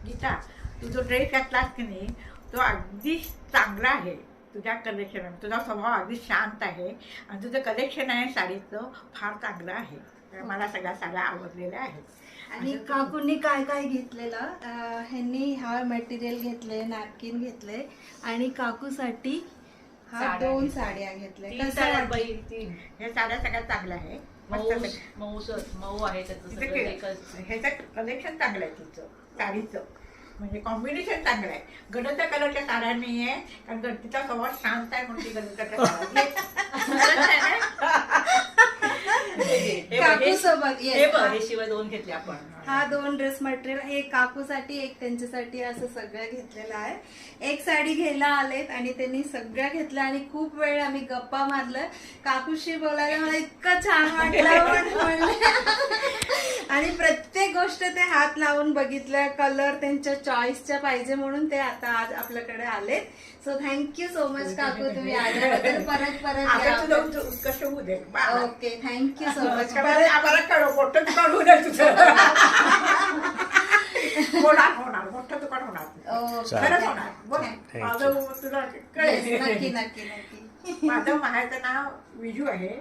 गीता, तू जो ड्रेस घातलास की नाही तो अगदी चांगला आहे. तुझ्या कलेक्शन तुझा स्वभाव अगदी शांत आहे आणि तुझं कलेक्शन आहे साडीचं फार चांगलं आहे. मला सगळ्या साड्या आवडलेल्या आहेत. आणि काकूंनी काय काय घेतलेलं, ह्यांनी हा मटेरियल घेतले, नॅपकिन घेतले आणि काकूसाठी हा 2 साड्या घेतल्या. कसं वाटलं? हे साड्या सगळ्या चांगल्या आहे. मऊ आहे ह्याचं कलेक्शन चांगलं आहे तिचं साडीचं, म्हणजे कॉम्बिनेशन चांगलं आहे. गडद कलरच्या साड्या नाही आहे कारण गडतीचा स्वभाव शांत आहे म्हणून ती गडदच्या साड्या काकू सोबत शिवाय 2 घेतले आपण. हा 2 ड्रेस मटेरियल, एक काकूसाठी एक त्यांच्यासाठी, असं सगळं घेतलेलं आहे. एक साडी घ्यायला आलेत आणि त्यांनी सगळ्या घेतल्या आणि खूप वेळ आम्ही गप्पा मारलं. काकूशी बोलायला मला इतकं छान वाटलं आणि प्रत्येक गोष्ट ते हात लावून बघितलं, कलर त्यांच्या चॉईसच्या पाहिजे म्हणून ते आता आज आपल्याकडे आलेत. सो थँक्यू सो मच काकू, तुम्ही आल्याबद्दल परत कसे होऊ दे. Okay, thank you so much. आम्हाला कळव मोठं दुकान होणार तुझं. होणार मोठं दुकान होणार, खरंच होणार. बघ माझं तुला कळेल. नक्की नक्की नक्की. माझं म्हणायचं नाव विजू आहे.